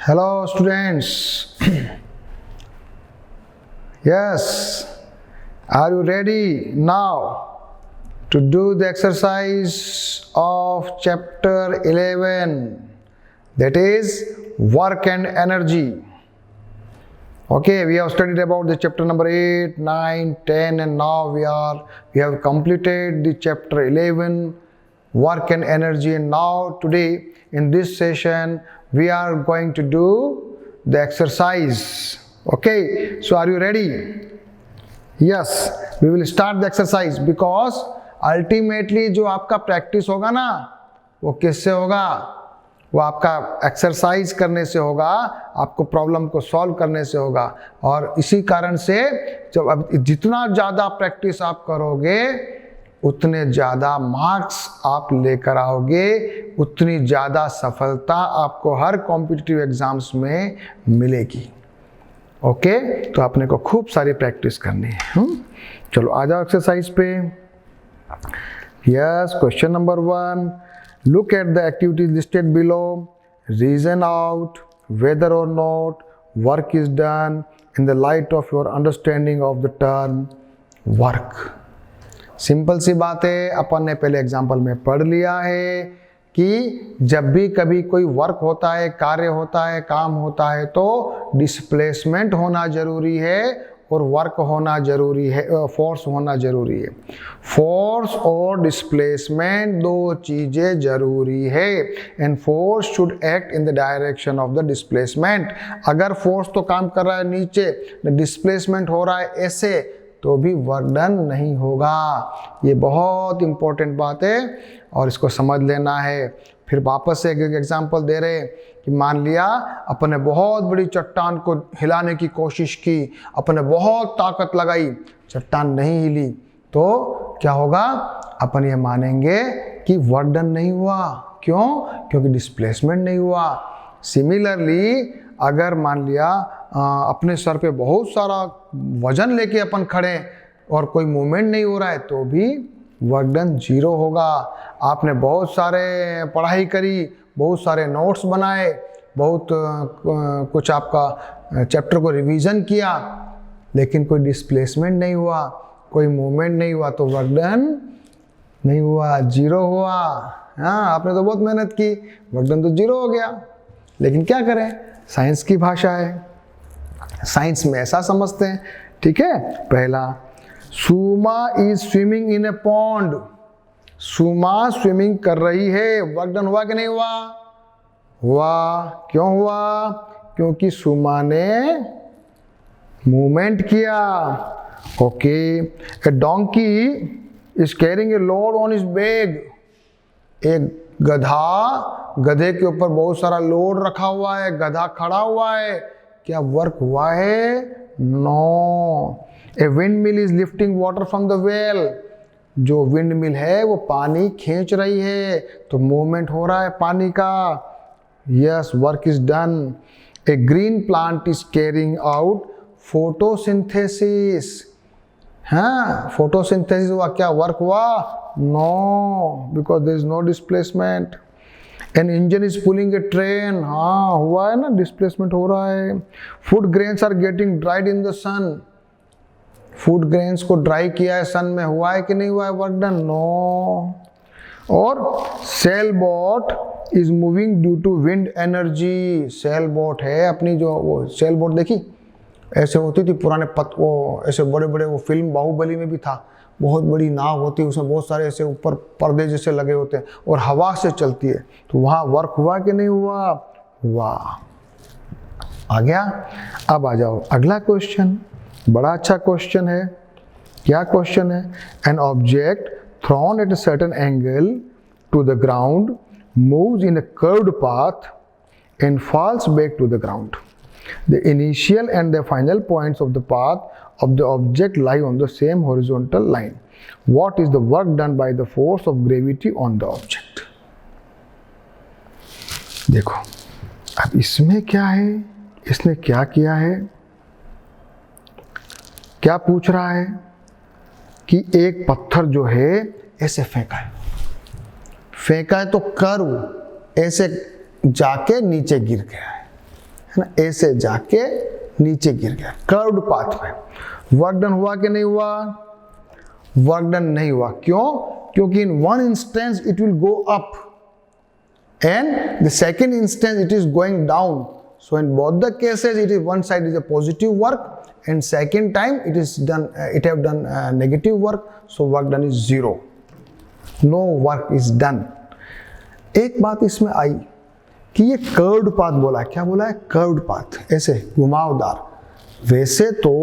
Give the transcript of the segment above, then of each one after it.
Hello students. Yes, are you ready now to do the exercise of chapter 11, that is work and energy? Okay, we have studied about the chapter number 8, 9, 10 and now we have completed the chapter 11, work and energy, and now today in this session we are going to do the exercise. Okay, so are you ready? Yes, we will start the exercise because ultimately जो आपका practice होगा ना वो किससे होगा? वो आपका exercise करने से होगा, आपको प्रॉब्लम को सॉल्व करने से होगा। और इसी कारण से जब जितना ज़्यादा प्रैक्टिस आप करोगे उतने ज़्यादा मार्क्स आप लेकर आओगे, उतनी ज़्यादा सफलता आपको हर कॉम्पिटिटिव एग्जाम्स में मिलेगी। ओके, तो आपने को खूब सारी प्रैक्टिस करनी है। चलो आ जाओ एक्सरसाइज पे। Yes, question number 1, look at the activities listed below, reason out whether or not work is done in the light of your understanding of the term work. Simple सी बात है, अपन ने पहले एग्जाम्पल में पढ़ लिया है कि जब भी कभी कोई वर्क होता है, कार्य होता है, काम होता है तो डिस्प्लेसमेंट होना जरूरी है और वर्क होना जरूरी है, फोर्स होना जरूरी है। फोर्स और डिस्प्लेसमेंट दो चीजें जरूरी है and force should act in the direction of the displacement. अगर फोर्स तो काम कर रहा है नीचे, डिस्प्लेसमेंट हो रहा है ऐसे, तो भी वर्क डन नहीं होगा। ये बहुत इंपॉर्टेंट बात है और इसको समझ लेना है। फिर वापस से एक एग्जांपल दे रहे कि मान लिया अपने बहुत बड़ी चट्टान को हिलाने की कोशिश की, अपने बहुत ताकत लगाई, चट्टान नहीं हिली, तो क्या होगा? अपन ये मानेंगे कि वर्क डन नहीं हुआ। क्यों? क्योंकि डिस्प्लेसमेंट नहीं हुआ। सिमिलरली अगर मान लिया अपने सर पे बहुत सारा वजन लेके अपन खड़े और कोई मूवमेंट नहीं हो रहा है तो भी वर्क डन 0 होगा। आपने बहुत सारे पढ़ाई करी, बहुत सारे नोट्स बनाए, बहुत कुछ आपका चैप्टर को रिवीजन किया, लेकिन कोई डिस्प्लेसमेंट नहीं हुआ, कोई मूवमेंट नहीं हुआ, तो वर्क डन नहीं हुआ, 0 हुआ। हाँ, आपने तो बहुत मेहनत की, वर्क डन तो 0 हो गया। लेकिन क्या करें, साइंस की भाषा है, साइंस में ऐसा समझते हैं। ठीक है, पहला, Suma is swimming in a pond. Suma swimming कर रही है, वर्क डन हुआ कि नहीं हुआ? हुआ। क्यों हुआ? क्योंकि सुमा ने मूवमेंट किया। Okay, A donkey is carrying a load on his back. एक गधे के ऊपर बहुत सारा लोड रखा हुआ है, गधा खड़ा हुआ है, क्या वर्क हुआ है? No. A wind mill is lifting water from the well. जो विंड मिल है वो पानी खींच रही है, तो मूवमेंट हो रहा है पानी का। Yes, work is done. A green plant is carrying out photosynthesis. हाँ, फोटोसिंथेसिस हुआ, क्या वर्क हुआ? No, because there is no displacement. An engine is pulling a train. हाँ, हुआ है ना, डिस्प्लेसमेंट हो रहा है। Food grains are getting dried in the sun. Food grains को ड्राई किया है सन में, हुआ है कि नहीं हुआ है वर्क डन? नो। और sail boat is moving due to wind energy. Sail boat है अपनी, जो वो सेल बोट देखी ऐसे होती थी पुराने वो ऐसे बड़े बड़े, वो फिल्म बाहुबली में भी था, बहुत बड़ी नाव होती है, उसमें बहुत सारे ऐसे ऊपर पर्दे जैसे लगे होते हैं और हवा से चलती है, तो वहाँ वर्क हुआ कि नहीं हुआ? हुआ। आ गया। अब आ जाओ अगला क्वेश्चन, बड़ा अच्छा क्वेश्चन है। क्या क्वेश्चन है? An object thrown at a certain angle to the ground moves in a curved path and falls back to the ground. The initial and the final points of the path of the object lie on the same horizontal line. What is the work done by the force of gravity on the object? देखो, अब इसमें क्या है, इसने क्या किया है, क्या पूछ रहा है कि एक पत्थर जो है ऐसे फेंका है तो कर्व ऐसे जाके नीचे गिर गया है। है ना, ए से जाके नीचे गिर गया, कर्व्ड पाथ में। वर्क डन हुआ कि नहीं हुआ? वर्क डन नहीं हुआ। क्यों? क्योंकि in one instance it will go up and the second instance it is going down. So in both the cases it is one side is a positive work and second time it is done it have done negative work, so work done is 0, no work is done. एक बात इसमें आई कि ये curved path बोला है। क्या बोला है? कर्व्ड पाथ, ऐसे घुमावदार। वैसे तो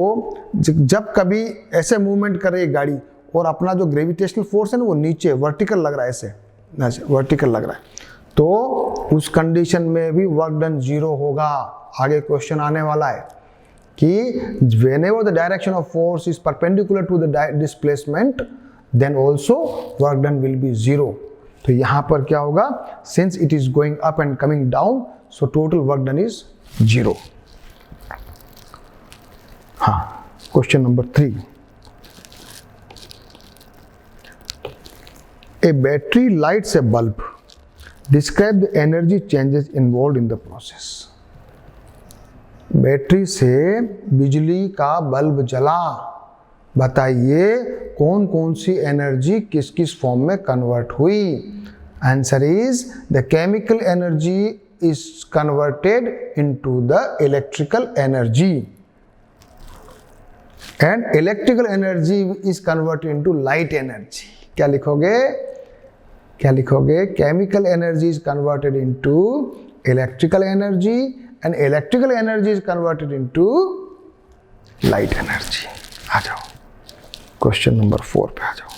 जब कभी ऐसे मूवमेंट कर रही है गाड़ी और अपना जो ग्रेविटेशनल फोर्स है ना वो नीचे वर्टिकल लग रहा है, ऐसे वर्टिकल लग रहा है, तो उस कंडीशन में भी वर्क डन 0 होगा। आगे क्वेश्चन आने वाला है कि whenever the direction of force is perpendicular to the displacement then also work done will be 0. तो यहाँ पर क्या होगा? Since it is going up and coming down, so total work done is 0. हाँ, question number 3. A battery lights a bulb. Describe the energy changes involved in the process. Battery से बिजली का bulb जला, बताइए कौन कौन सी एनर्जी किस किस फॉर्म में कन्वर्ट हुई? Answer is the chemical energy is converted into the electrical energy and electrical energy is converted into light energy. क्या लिखोगे? क्या लिखोगे? Chemical energy is converted into electrical energy and electrical energy is converted into light energy. आ जाओ question number 4 पे आ जाओ।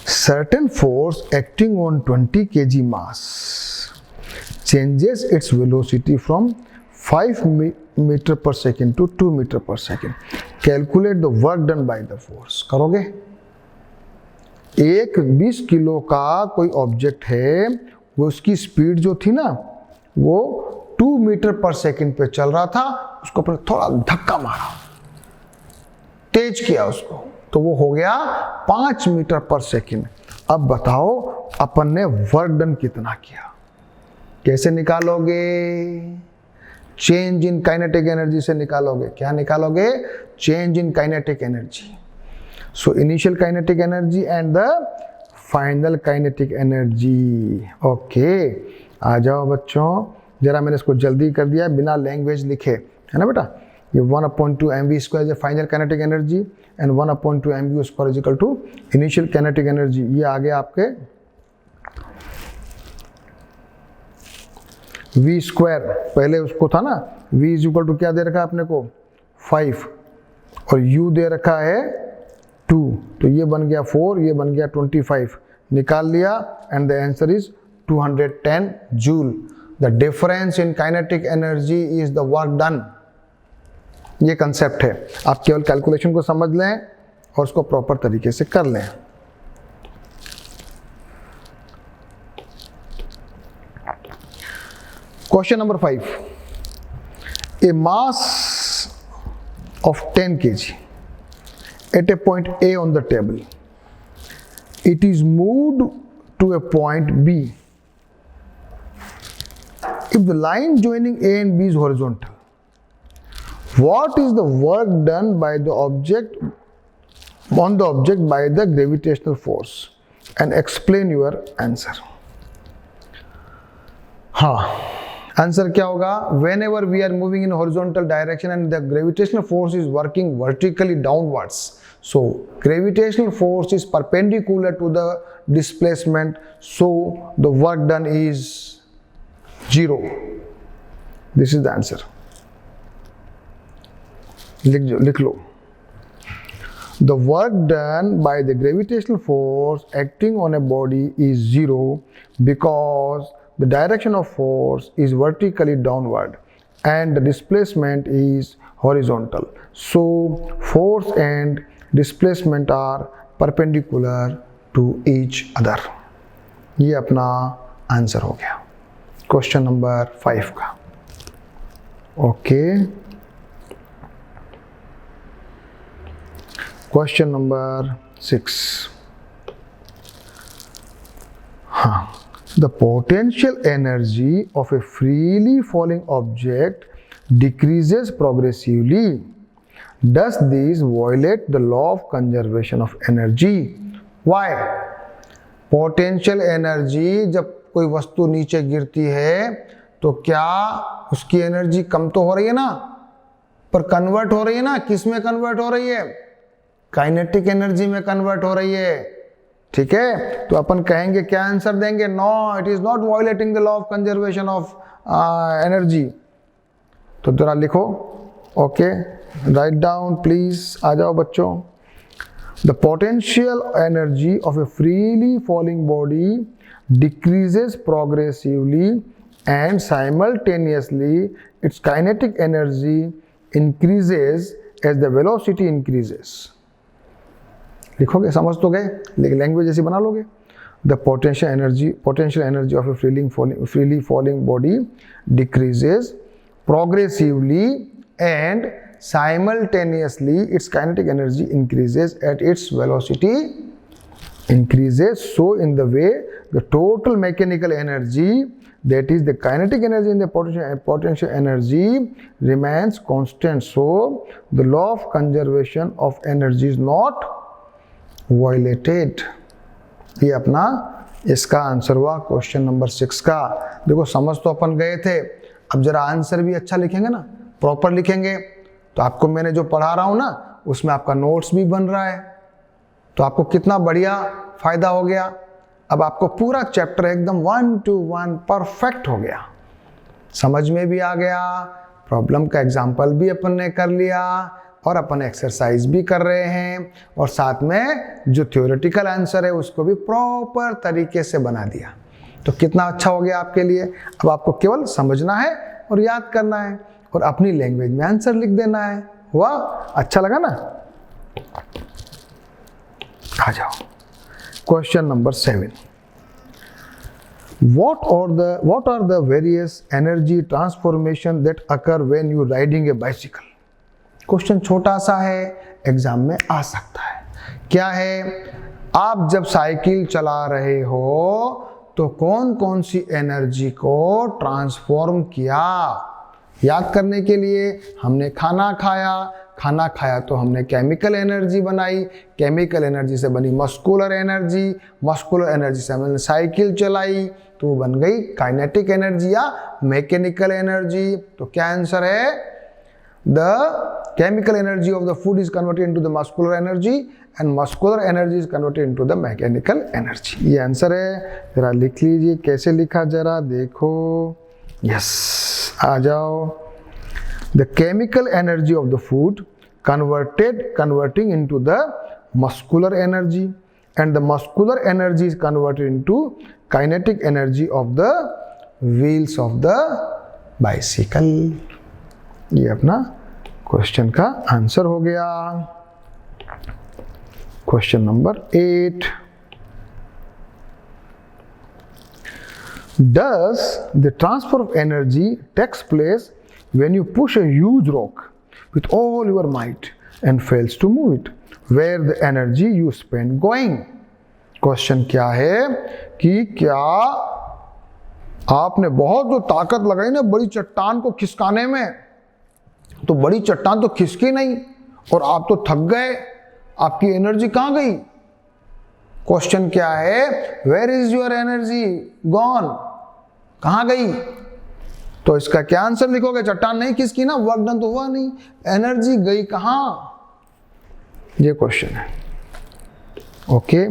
Certain force acting on 20 kg mass changes its velocity from 5 metre पर सेकेंड टू 2 मीटर पर second. Calculate the work done by the force. करोगे? एक 20 kilo का कोई ऑब्जेक्ट है, वो उसकी स्पीड जो थी ना वो 2 मीटर पर सेकंड पे चल रहा था, उसको अपने थोड़ा धक्का मारा, तेज किया उसको, तो वो हो गया 5 मीटर पर सेकंड। अब बताओ अपन ने वर्क डन कितना किया? कैसे निकालोगे? चेंज इन काइनेटिक एनर्जी से निकालोगे। क्या निकालोगे? Change in kinetic energy. So initial kinetic energy and the final kinetic energy. Okay, आ जाओ बच्चों, जरा मैंने इसको जल्दी कर दिया बिना लैंग्वेज लिखे, है ना बेटा। ये 1/2 mv square is final kinetic energy and 1/2 mv square is equal to initial kinetic energy. ये आ गया आपके v स्क्वायर, पहले उसको था ना v इज इक्वल टू क्या दे रखा है अपने को 5 और u दे रखा है 2, तो ये बन गया 4, ये बन गया 25, निकाल लिया and the answer is 210 joule. The difference in kinetic energy is the work done. ये कंसेप्ट है, आप केवल कैलकुलेशन को समझ लें और उसको प्रॉपर तरीके से कर लें। Question number 5. A mass of 10 kg at a point A on the table. It is moved to a point B. If the line joining A and B is horizontal, what is the work done by the object on the object by the gravitational force? And explain your answer. हाँ, answer क्या होगा? Whenever we are moving in horizontal direction and the gravitational force is working vertically downwards, so gravitational force is perpendicular to the displacement, so the work done is 0. This is the answer. लिख लो। The work done by the gravitational force acting on a body is 0 because the direction of force is vertically downward and the displacement is horizontal. So force and displacement are perpendicular to each other. ये अपना answer हो गया question number 5 का। Okay, question number 6. हाँ, The potential energy of a freely falling object decreases progressively. Does this violate the law of conservation of energy? Why? Potential energy, जब कोई वस्तु नीचे गिरती है तो क्या उसकी एनर्जी कम तो हो रही है ना, पर कन्वर्ट हो रही है ना। किस में कन्वर्ट हो रही है? काइनेटिक एनर्जी में कन्वर्ट हो रही है। ठीक है, तो अपन कहेंगे, क्या आंसर देंगे? No, it is not violating the law of conservation of energy. तो जरा लिखो, ओके, राइट डाउन प्लीज। आ जाओ बच्चों। The potential energy of a freely falling body decreases progressively and simultaneously its kinetic energy increases as the velocity increases. लिखोगे? समझ तो गए, लेकिन लैंग्वेज ऐसी बना लोगे। The potential energy of a freely falling body decreases progressively and simultaneously its kinetic energy increases at its velocity increases. So in the way the total mechanical energy, that is the kinetic energy and the potential energy, remains constant. So the law of conservation of energy is not violated. ये अपना इसका answer हुआ question number 6 का। देखो, समझ तो अपन गए थे। अब जरा आंसर भी अच्छा लिखेंगे ना, प्रॉपर लिखेंगे, तो आपको मैंने जो पढ़ा रहा हूं ना, उसमें आपका नोट्स भी बन रहा है, तो आपको कितना बढ़िया फायदा हो गया। अब आपको पूरा चैप्टर एकदम 1 to 1 परफेक्ट हो गया, समझ में भी आ गया, प्रॉब्लम का एग्जाम्पल भी अपन ने कर लिया, और अपन एक्सरसाइज भी कर रहे हैं, और साथ में जो थ्योरेटिकल आंसर है उसको भी प्रॉपर तरीके से बना दिया। तो कितना अच्छा हो गया आपके लिए। अब आपको केवल समझना है और याद करना है और अपनी लैंग्वेज में आंसर लिख देना है। हुआ? अच्छा लगा ना? आ जाओ, question number 7। What are the various energy transformation that occur when you riding a bicycle? Question छोटा सा है, एग्जाम में आ सकता है। क्या है? आप जब साइकिल चला रहे हो तो कौन कौन सी एनर्जी को ट्रांसफॉर्म किया? याद करने के लिए हमने खाना खाया तो हमने केमिकल एनर्जी बनाई, केमिकल एनर्जी से बनी मस्कुलर एनर्जी से हमने साइकिल चलाई, तो वो बन गई काइनेटिक एनर्जी या मैकेनिकल एनर्जी। तो क्या आंसर है? The chemical energy of the food is converted into the muscular energy and muscular energy is converted into the mechanical energy. ये आंसर है। जरा लिख लीजिए, कैसे लिखा जरा देखो। यस, आ जाओ। The chemical energy of the food converting into the muscular energy, and the muscular energy is converted into kinetic energy of the wheels of the bicycle. ये अपना क्वेश्चन का आंसर हो गया। Question number 8। Does the transfer of energy takes place when you push a huge rock with all your might and fails to move it? Where the energy you spend going? Question क्या है कि क्या आपने बहुत जो ताकत लगाई ना बड़ी चट्टान को खिसकाने में, तो बड़ी चट्टान तो खिसकी नहीं और आप तो थक गए, आपकी एनर्जी कहां गई? क्वेश्चन क्या है? Where is your energy gone? कहां गई? तो इसका क्या आंसर लिखोगे? चट्टान नहीं खिसकी ना, वर्क डन तो हुआ नहीं, एनर्जी गई कहां? ये क्वेश्चन है। ओके,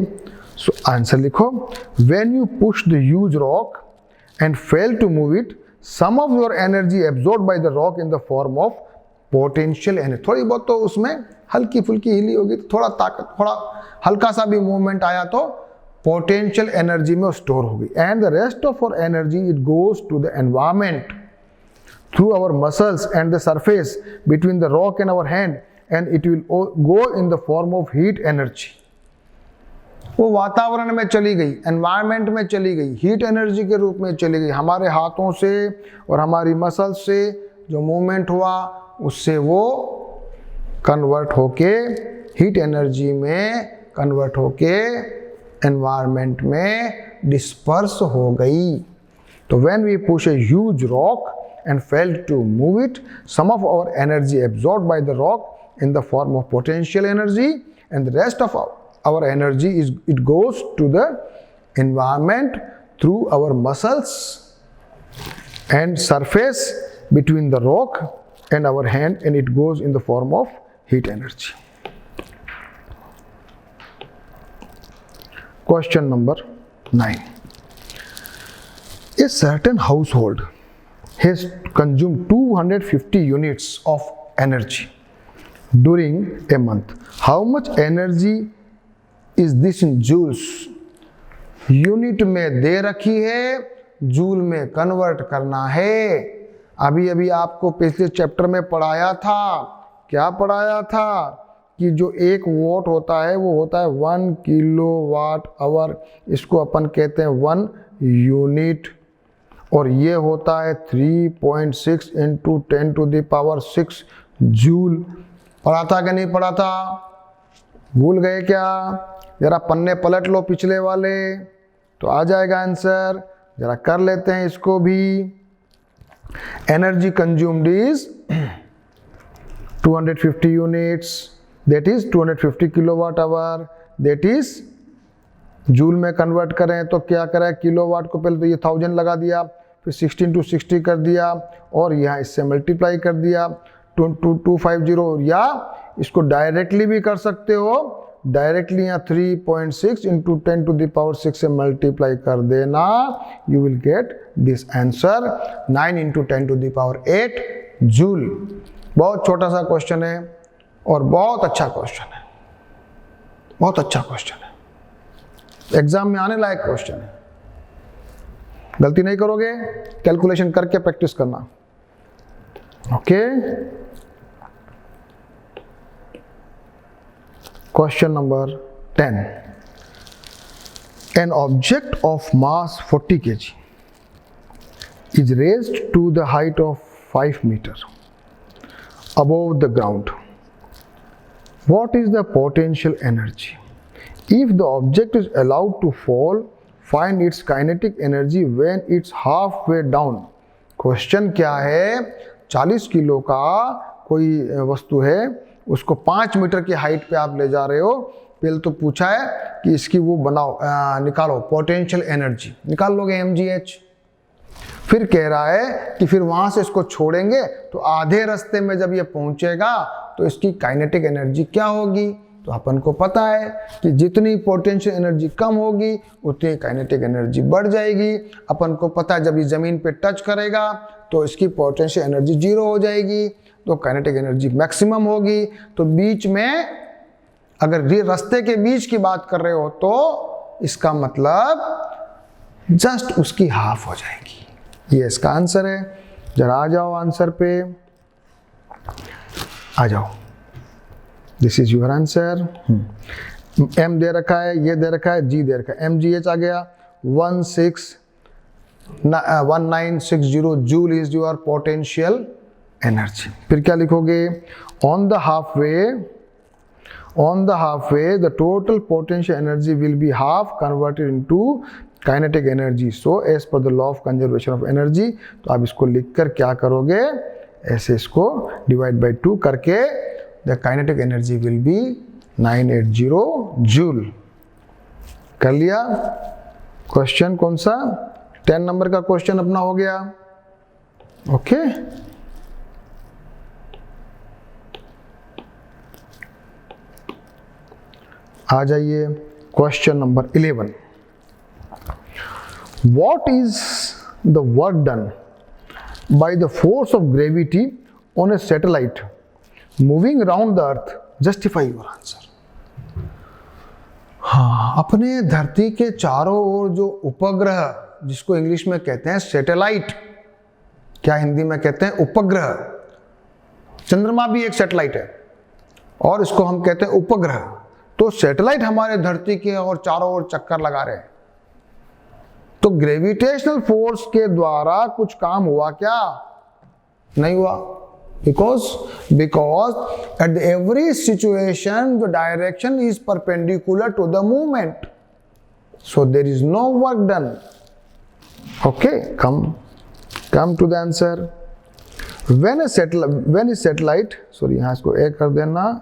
सो आंसर लिखो। When you push the huge rock and fail to move it, some of your energy absorb by the rock in the form of potential energy. थोड़ी बहुत तो उसमें हल्की फुल्की हिली होगी, थोड़ा ताकत, थोड़ा हल्का सा भी मूवमेंट आया तो पोटेंशियल एनर्जी में स्टोर होगी। And the rest of our energy it goes to the environment through our muscles and the surface between the rock and our hand, and it will go in the form of heat energy. वो वातावरण में चली गई, environment में चली गई, heat energy के रूप में चली गई। हमारे हाथों से और हमारी मसल्स से जो मूवमेंट हुआ उससे वो कन्वर्ट होके हीट एनर्जी में कन्वर्ट होके एनवायरमेंट में डिस्पर्स हो गई। तो when we push a huge rock and failed to move it, some of our energy absorbed by the rock in the form of potential energy and the rest of our energy it goes to the environment through our muscles and surface between the rock and our hand, and it goes in the form of heat energy. Question number 9. A certain household has consumed 250 units of energy during a month. How much energy is this in joules? Unit में दे रखी है, joule में convert करना है। अभी अभी आपको पिछले चैप्टर में पढ़ाया था, क्या पढ़ाया था कि जो एक वोट होता है वो होता है 1 किलोवाट आवर, इसको अपन कहते हैं 1 यूनिट, और ये होता है 3.6 into 10 to the power 6 joule. पढ़ा था कि नहीं पढ़ा था? भूल गए क्या? जरा पन्ने पलट लो पिछले वाले तो आ जाएगा आंसर। जरा कर लेते हैं इसको भी। Energy consumed is 250 units, that is 250 kilowatt hour, that is joule में कन्वर्ट करें तो क्या करें, किलोवाट को पहले तो ये 1000 लगा दिया, फिर 16 टू 60 कर दिया और यहाँ इससे मल्टीप्लाई कर दिया 250, या इसको डायरेक्टली भी कर सकते हो। डायरेक्टली यहाँ 3.6 इंटू 10 टू द पावर 6 से मल्टीप्लाई कर देना, you will get this answer 9 into 10 to the power 8 joule. बहुत छोटा सा क्वेश्चन है और बहुत अच्छा क्वेश्चन है, बहुत अच्छा क्वेश्चन है, एग्जाम में आने लायक क्वेश्चन है। गलती नहीं करोगे, कैलकुलेशन करके प्रैक्टिस करना। Okay, Question number 10. An object of mass 40 kg is raised to the height of 5 meters above the ground. What is the potential energy? If the object is allowed to fall, find its kinetic energy when it's halfway down. Question क्या है? 40 kilo का कोई वस्तु है, उसको 5 metre की height पे आप ले जा रहे हो। पहले तो पूछा है कि इसकी वो बनाओ, निकालो पोटेंशियल एनर्जी, निकाल लोगे mgh। फिर कह रहा है कि फिर वहां से इसको छोड़ेंगे तो आधे रास्ते में जब ये पहुंचेगा तो इसकी काइनेटिक एनर्जी क्या होगी। तो अपन को पता है कि जितनी पोटेंशियल एनर्जी कम होगी उतनी काइनेटिक एनर्जी बढ़ जाएगी। अपन को पता है जब ये जमीन पे टच करेगा तो इसकी पोटेंशियल एनर्जी 0 हो जाएगी, तो काइनेटिक एनर्जी मैक्सिमम होगी। तो बीच में, अगर रास्ते के बीच की बात कर रहे हो तो इसका मतलब जस्ट उसकी हाफ हो जाएगी। ये इसका आंसर है। जरा आ जाओ आंसर पे, आ जाओ। This is your answer. M दे रखा है, ये दे रखा है, जी दे रखा है, mgh आ गया 1960 joule is your potential energy. फिर क्या लिखोगे? On the half way the total potential energy will be half converted into kinetic energy, so as per the law of conservation of energy. तो आप इसको लिखकर क्या करोगे, ऐसे इसको डिवाइड बाय 2 करके the kinetic energy will B 980 joule. कर लिया? क्वेश्चन कौन सा? 10 नंबर का क्वेश्चन अपना हो गया। ओके, आ जाइए question number 11. What is the work done by the force of gravity on a satellite moving around the earth? Justify your answer. हाँ, अपने धरती के चारों ओर जो उपग्रह, जिसको इंग्लिश में कहते हैं सैटेलाइट, क्या हिंदी में कहते हैं उपग्रह। चंद्रमा भी एक सैटेलाइट है और इसको हम कहते हैं उपग्रह। तो सैटेलाइट हमारे धरती के और चारों ओर चक्कर लगा रहे हैं। तो ग्रेविटेशनल फोर्स के द्वारा कुछ काम हुआ क्या? नहीं हुआ। because at every situation the direction is perpendicular to the movement. so there is no work done. Okay, come to the answer. When a satellite, sorry यहाँ इसको A कर देना,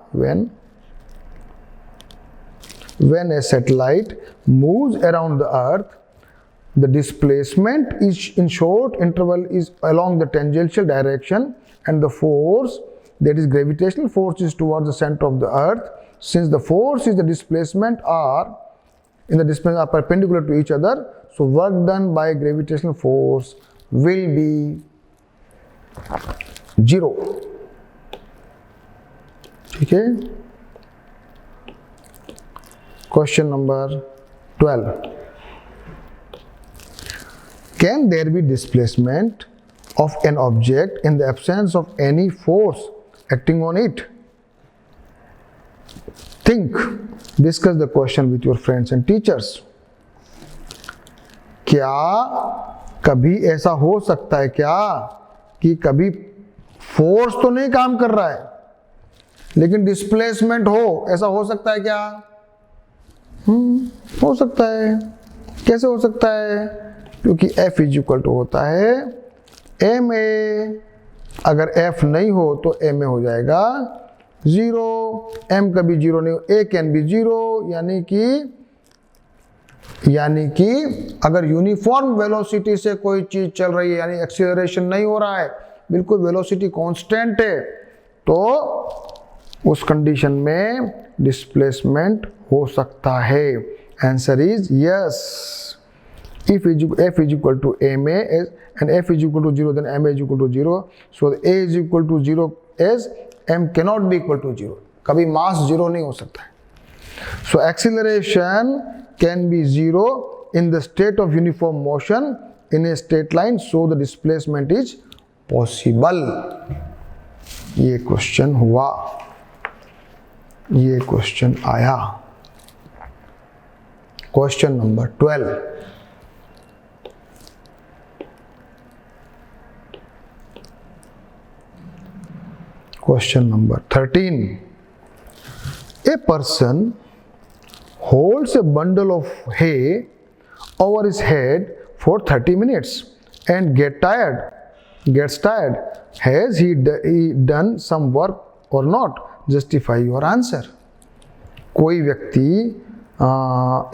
when a satellite moves around the earth, the displacement is in short interval is along the tangential direction, and the force, that is gravitational force, is towards the center of the earth. Since the force is the displacement are perpendicular to each other, so work done by gravitational force will be 0. Okay. Question number 12. Can there be displacement of an object in the absence of any force acting on it? Think. Discuss the question with your friends and teachers. क्या कभी ऐसा हो सकता है क्या कि कभी force तो नहीं काम कर रहा है लेकिन डिस्प्लेसमेंट हो, ऐसा हो सकता है क्या? हो सकता है। कैसे हो सकता है? क्योंकि F इज इक्वल टू होता है ma, अगर F नहीं हो तो ma हो जाएगा 0, m कभी 0 नहीं हो, a कैन बी 0, यानी कि अगर यूनिफॉर्म वेलोसिटी से कोई चीज चल रही है, यानी एक्सीलरेशन नहीं हो रहा है, बिल्कुल वेलोसिटी कांस्टेंट है, तो उस कंडीशन में डिस्प्लेसमेंट हो सकता है। Answer is yes. If F is equal to ma and F is equal to 0, then ma is equal to 0. So a is equal to 0 as m cannot be equal to 0. कभी मास 0 नहीं हो सकता है। So acceleration can be 0 in the state of uniform motion in a straight line. So the displacement is possible. ये question हुआ, ये question आया। Question number 12. Question number 13. A person holds a bundle of hay over his head for 30 minutes and gets tired. Has he done some work or not? Justify your answer. कोई व्यक्ति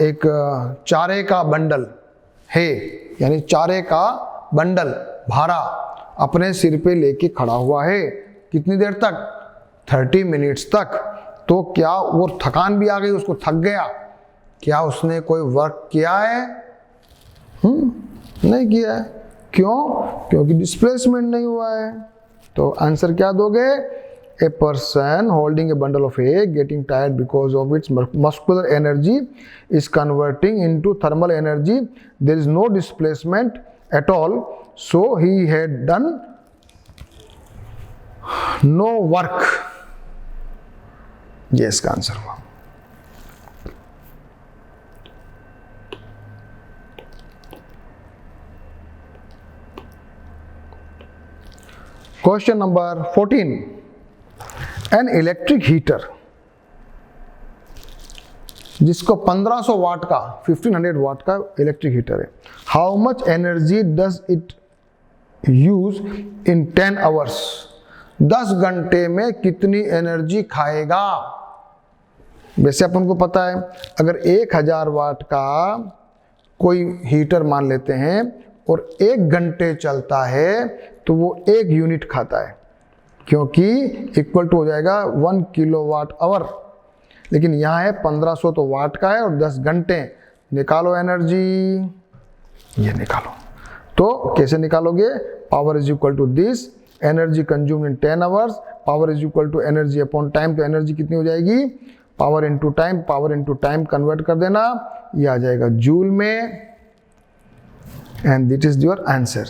एक चारे का bundle है, यानी चारे का बंडल भारा अपने सिर पे लेके खड़ा हुआ है, कितनी देर तक? 30 मिनट्स तक। तो क्या वो थकान भी आ गई, उसको थक गया? क्या उसने कोई वर्क किया है? नहीं किया है। क्यों? क्योंकि डिस्प्लेसमेंट नहीं हुआ है। तो आंसर क्या दोगे? A person holding a bundle of hay getting tired because of its muscular energy is converting into thermal energy. There is no displacement at all, so he had done no work. Yes का answer हुआ। Question number 14. An electric heater, जिसको 1500 वाट का 1500 वाट का electric heater है, how much energy does it use in 10 hours? 10 घंटे में कितनी energy खाएगा? वैसे अपन को पता है, अगर 1000 वाट का कोई हीटर मान लेते हैं और 1 घंटे चलता है तो वो 1 यूनिट खाता है, क्योंकि इक्वल टू हो जाएगा 1 किलोवाट आवर। लेकिन यहाँ है 1500 तो वाट का है और 10 घंटे। निकालो एनर्जी, ये निकालो। तो कैसे निकालोगे? Power is equal to this, energy consumed in 10 hours, power is equal to energy upon time. तो एनर्जी कितनी हो जाएगी? पावर इनटू टाइम कन्वर्ट कर देना, ये आ जाएगा जूल में, and this is your answer.